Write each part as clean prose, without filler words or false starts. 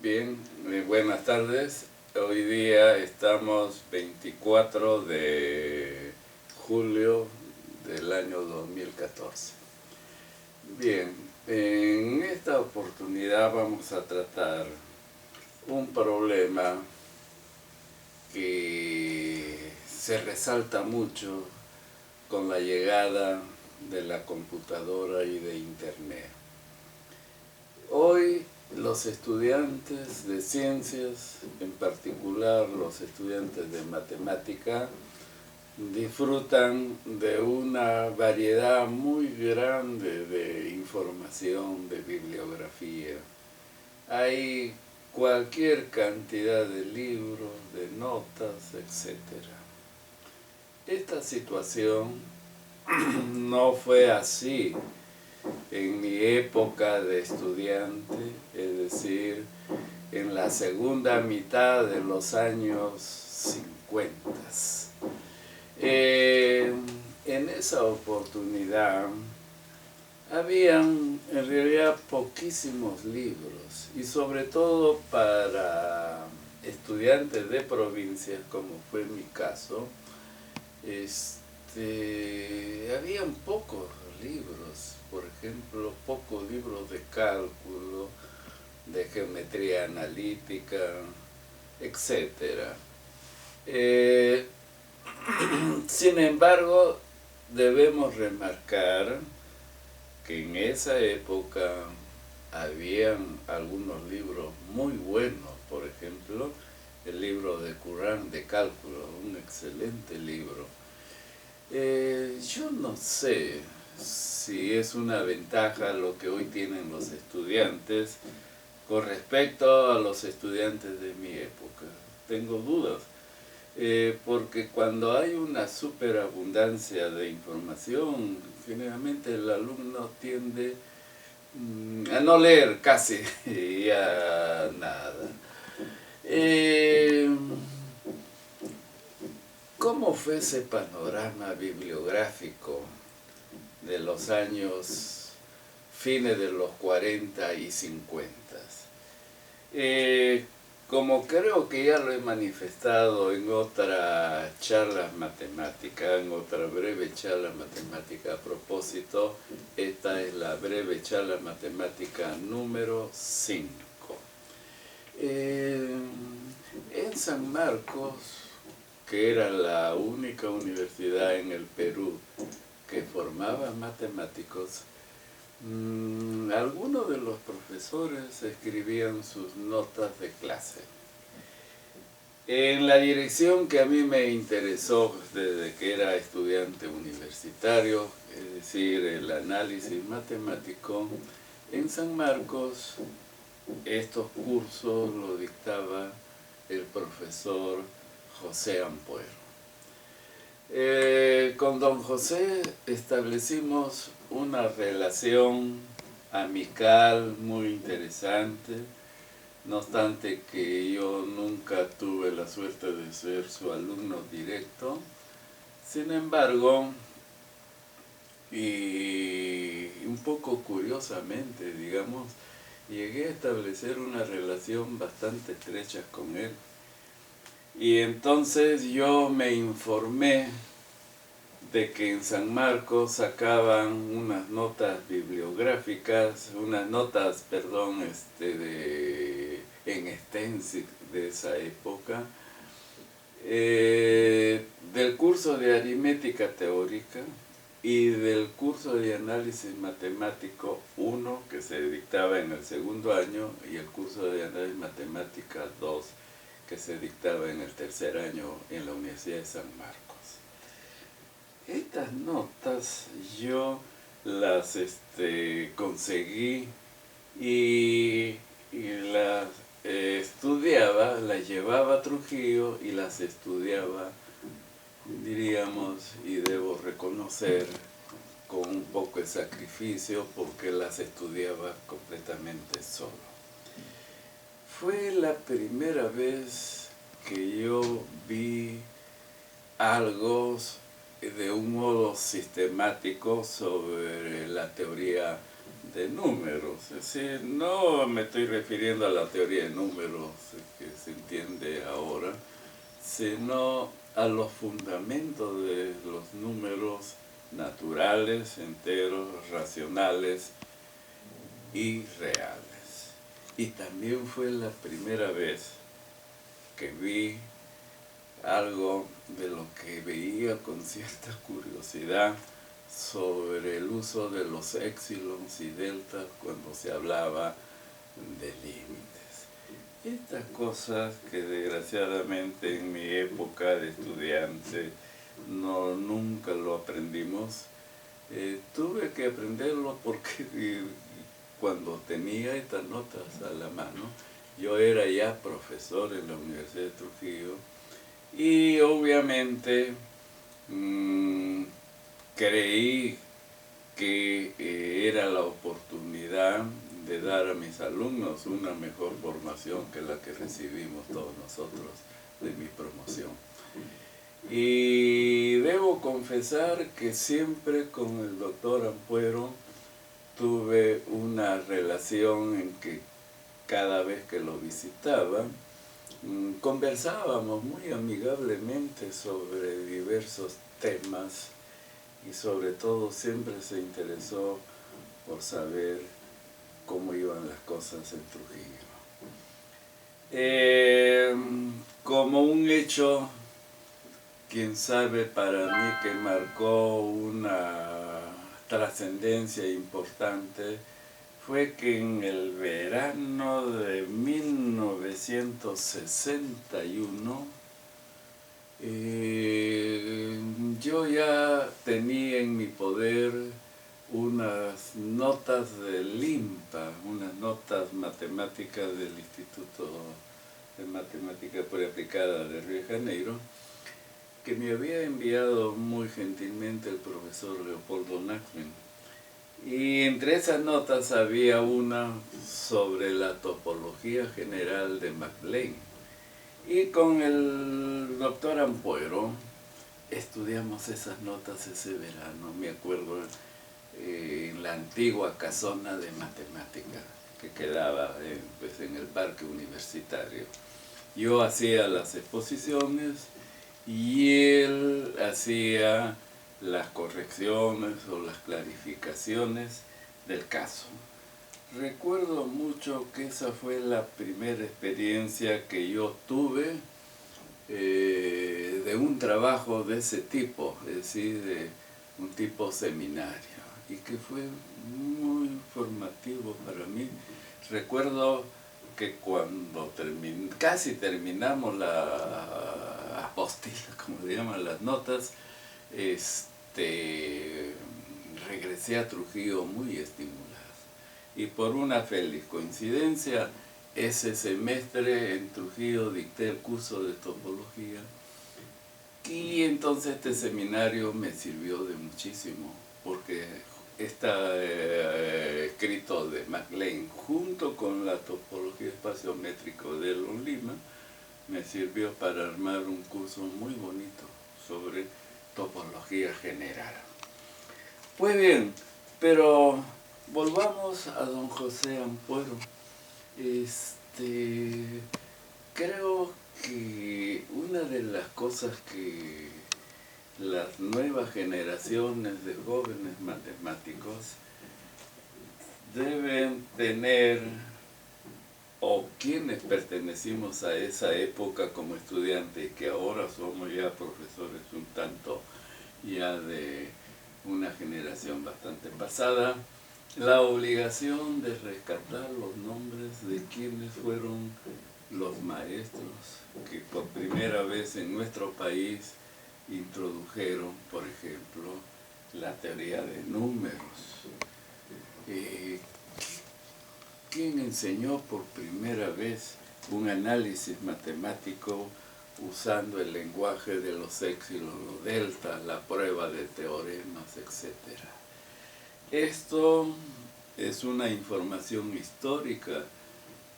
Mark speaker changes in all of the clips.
Speaker 1: Bien, buenas tardes. Hoy día estamos 24 de julio del año 2014. Bien, en esta oportunidad vamos a tratar un problema que se resalta mucho con la llegada de la computadora y de Internet. Hoy los estudiantes de ciencias, en particular los estudiantes de matemática, disfrutan de una variedad muy grande de información, de bibliografía. Hay cualquier cantidad de libros, de notas, etc. Esta situación no fue así en mi época de estudiante, es decir, en la segunda mitad de los años 50. En esa oportunidad habían en realidad poquísimos libros, y sobre todo para estudiantes de provincias, como fue mi caso, habían pocos libros, por ejemplo, pocos libros de cálculo, de geometría analítica, etc. Sin embargo, debemos remarcar que en esa época habían algunos libros muy buenos, por ejemplo, el libro de Currán de cálculo, un excelente libro. Yo no sé si es una ventaja lo que hoy tienen los estudiantes con respecto a los estudiantes de mi época. Tengo dudas, porque cuando hay una superabundancia de información, generalmente el alumno tiende a no leer casi ya nada. ¿Cómo fue ese panorama bibliográfico de los años fines de los 40 y 50? Como creo que ya lo he manifestado en otra charla matemática, en otra breve charla matemática a propósito, esta es la breve charla matemática número 5. En San Marcos, que era la única universidad en el Perú que formaba matemáticos, algunos de los profesores escribían sus notas de clase. En la dirección que a mí me interesó desde que era estudiante universitario, es decir, el análisis matemático, en San Marcos estos cursos lo dictaba el profesor José Ampuero. Con don José establecimos una relación amical muy interesante, no obstante que yo nunca tuve la suerte de ser su alumno directo. Sin embargo, y un poco curiosamente, digamos, llegué a establecer una relación bastante estrecha con él. Y entonces yo me informé de que en San Marcos sacaban unas notas bibliográficas, en stencil de esa época, del curso de aritmética teórica y del curso de análisis matemático 1, que se dictaba en el segundo año, y el curso de análisis matemática 2, que se dictaba en el tercer año en la Universidad de San Marcos. Estas notas yo las conseguí y las estudiaba, las llevaba a Trujillo y las estudiaba, diríamos, y debo reconocer, con un poco de sacrificio, porque las estudiaba completamente solo. Fue la primera vez que yo vi algo de un modo sistemático sobre la teoría de números. Es decir, no me estoy refiriendo a la teoría de números que se entiende ahora, sino a los fundamentos de los números naturales, enteros, racionales y reales. Y también fue la primera vez que vi algo de lo que veía con cierta curiosidad sobre el uso de los épsilons y deltas cuando se hablaba de límites. Estas cosas que desgraciadamente en mi época de estudiante nunca lo aprendimos, tuve que aprenderlo porque cuando tenía estas notas a la mano, yo era ya profesor en la Universidad de Trujillo y obviamente creí que era la oportunidad de dar a mis alumnos una mejor formación que la que recibimos todos nosotros de mi promoción. Y debo confesar que siempre con el doctor Ampuero tuve una relación en que cada vez que lo visitaba, conversábamos muy amigablemente sobre diversos temas y sobre todo siempre se interesó por saber cómo iban las cosas en Trujillo. Como un hecho, quién sabe, para mí que marcó una trascendencia importante, fue que en el verano de 1961 yo ya tenía en mi poder unas notas de Limpa, unas notas matemáticas del Instituto de Matemática Aplicada de Río de Janeiro, que me había enviado muy gentilmente el profesor Leopoldo Nachman. Y entre esas notas había una sobre la topología general de MacLane. Y con el doctor Ampuero estudiamos esas notas ese verano, me acuerdo, en la antigua casona de matemática que quedaba pues, en el parque universitario. Yo hacía las exposiciones y él hacía las correcciones o las clarificaciones del caso. Recuerdo mucho que esa fue la primera experiencia que yo tuve de un trabajo de ese tipo, es decir, de un tipo seminario, y que fue muy formativo para mí. Recuerdo que cuando casi terminamos la apostila, como le llaman las notas, regresé a Trujillo muy estimulado. Y por una feliz coincidencia, ese semestre en Trujillo dicté el curso de topología. Y entonces este seminario me sirvió de muchísimo, porque este escrito de MacLane, junto con la topología espaciométrica de Elon Lima, me sirvió para armar un curso muy bonito sobre topología general. Pues bien, pero volvamos a don José Ampuero. Creo que una de las cosas que las nuevas generaciones de jóvenes matemáticos deben tener, o quienes pertenecimos a esa época como estudiantes, y que ahora somos ya profesores un tanto ya de una generación bastante pasada, la obligación de rescatar los nombres de quienes fueron los maestros que por primera vez en nuestro país introdujeron, por ejemplo, la teoría de números. ¿Quién enseñó por primera vez un análisis matemático usando el lenguaje de los épsilon o delta, la prueba de teoremas, etcétera? Esto es una información histórica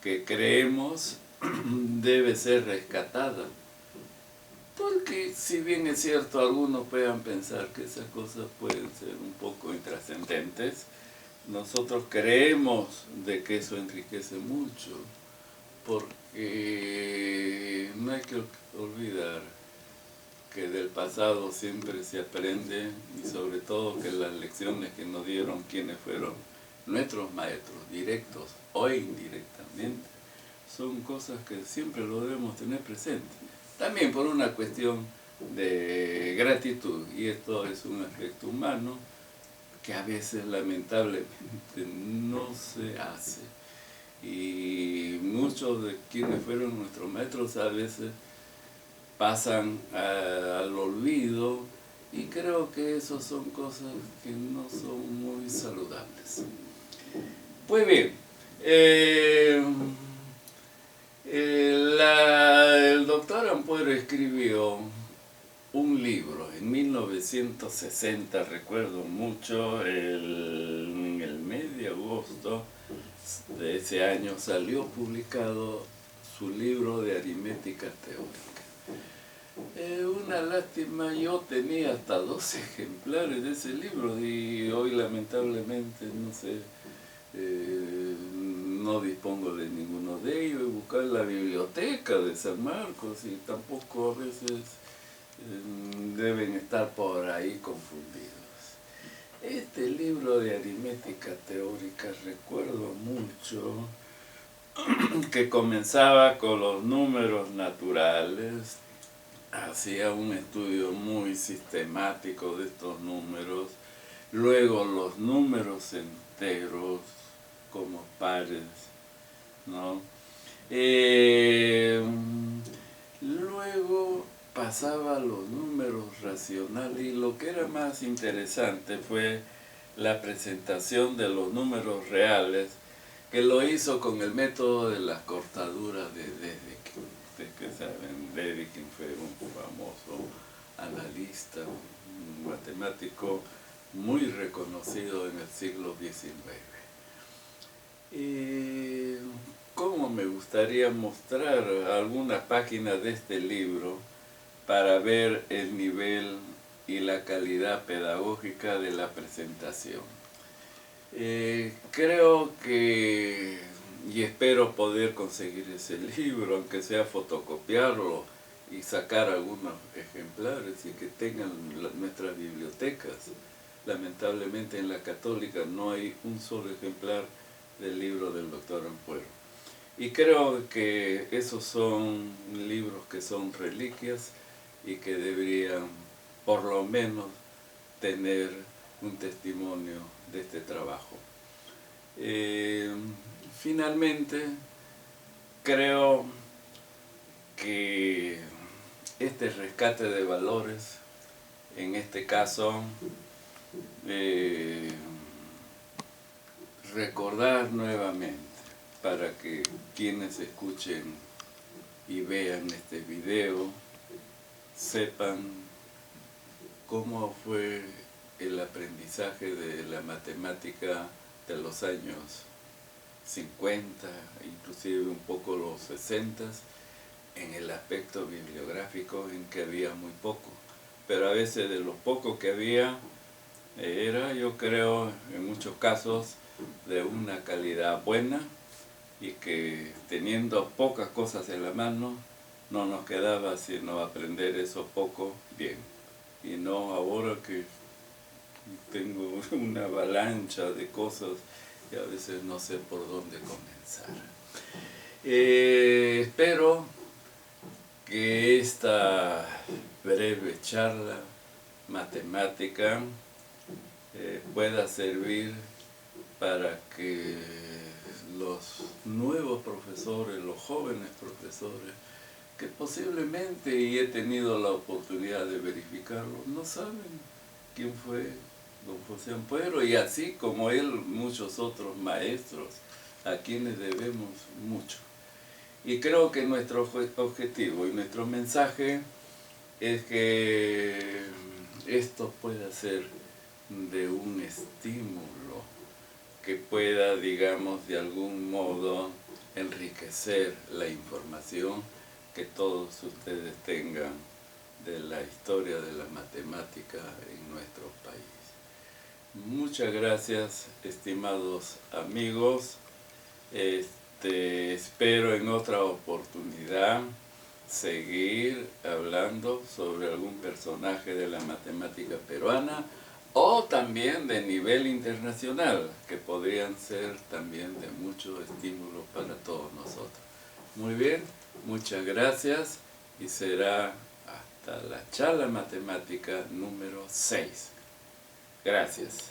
Speaker 1: que creemos debe ser rescatada, porque si bien es cierto, algunos puedan pensar que esas cosas pueden ser un poco intrascendentes, nosotros creemos de que eso enriquece mucho, porque no hay que olvidar que del pasado siempre se aprende, y sobre todo que las lecciones que nos dieron quienes fueron nuestros maestros, directos o indirectamente, son cosas que siempre lo debemos tener presente. También por una cuestión de gratitud, y esto es un aspecto humano que a veces lamentablemente no se hace. Y muchos de quienes fueron nuestros maestros a veces pasan al olvido, y creo que esas son cosas que no son muy saludables. Pues bien, el doctor Ampuero escribió un libro en 1960, recuerdo mucho, en el mes de agosto de ese año salió publicado su libro de aritmética teórica. Una lástima, yo tenía hasta 2 ejemplares de ese libro y hoy lamentablemente no sé, no dispongo de ninguno de ellos. He buscado en la biblioteca de San Marcos y tampoco a veces deben estar por ahí confundidos. Este libro de aritmética teórica recuerdo mucho que comenzaba con los números naturales, hacía un estudio muy sistemático de estos números, luego los números enteros como pares, ¿no? Luego pasaba a los números racionales, y lo que era más interesante fue la presentación de los números reales, que lo hizo con el método de las cortaduras de Dedekind. Ustedes que saben, Dedekind fue un famoso analista, un matemático muy reconocido en el siglo XIX. Y cómo me gustaría mostrar alguna página de este libro para ver el nivel y la calidad pedagógica de la presentación. Creo que, y espero poder conseguir ese libro, aunque sea fotocopiarlo y sacar algunos ejemplares y que tengan nuestras bibliotecas. Lamentablemente en la Católica no hay un solo ejemplar del libro del doctor Ampuero. Y creo que esos son libros que son reliquias y que deberían por lo menos tener un testimonio de este trabajo. Finalmente, creo que este rescate de valores, en este caso, recordar nuevamente para que quienes escuchen y vean este video sepan cómo fue el aprendizaje de la matemática de los años 50, inclusive un poco los 60, en el aspecto bibliográfico, en que había muy poco. Pero a veces de lo poco que había, era, yo creo, en muchos casos, de una calidad buena, y que teniendo pocas cosas en la mano, no nos quedaba sino aprender eso poco bien. Y no ahora que tengo una avalancha de cosas y a veces no sé por dónde comenzar. Espero que esta breve charla matemática pueda servir para que los nuevos profesores, los jóvenes profesores, que posiblemente, y he tenido la oportunidad de verificarlo, no saben quién fue don José Ampuero, y así como él, muchos otros maestros a quienes debemos mucho. Y creo que nuestro objetivo y nuestro mensaje es que esto pueda ser de un estímulo que pueda, digamos, de algún modo enriquecer la información que todos ustedes tengan de la historia de la matemática en nuestro país. Muchas gracias, estimados amigos. Espero en otra oportunidad seguir hablando sobre algún personaje de la matemática peruana o también de nivel internacional, que podrían ser también de mucho estímulo para todos nosotros. Muy bien, muchas gracias y será hasta la charla matemática número 6. Gracias.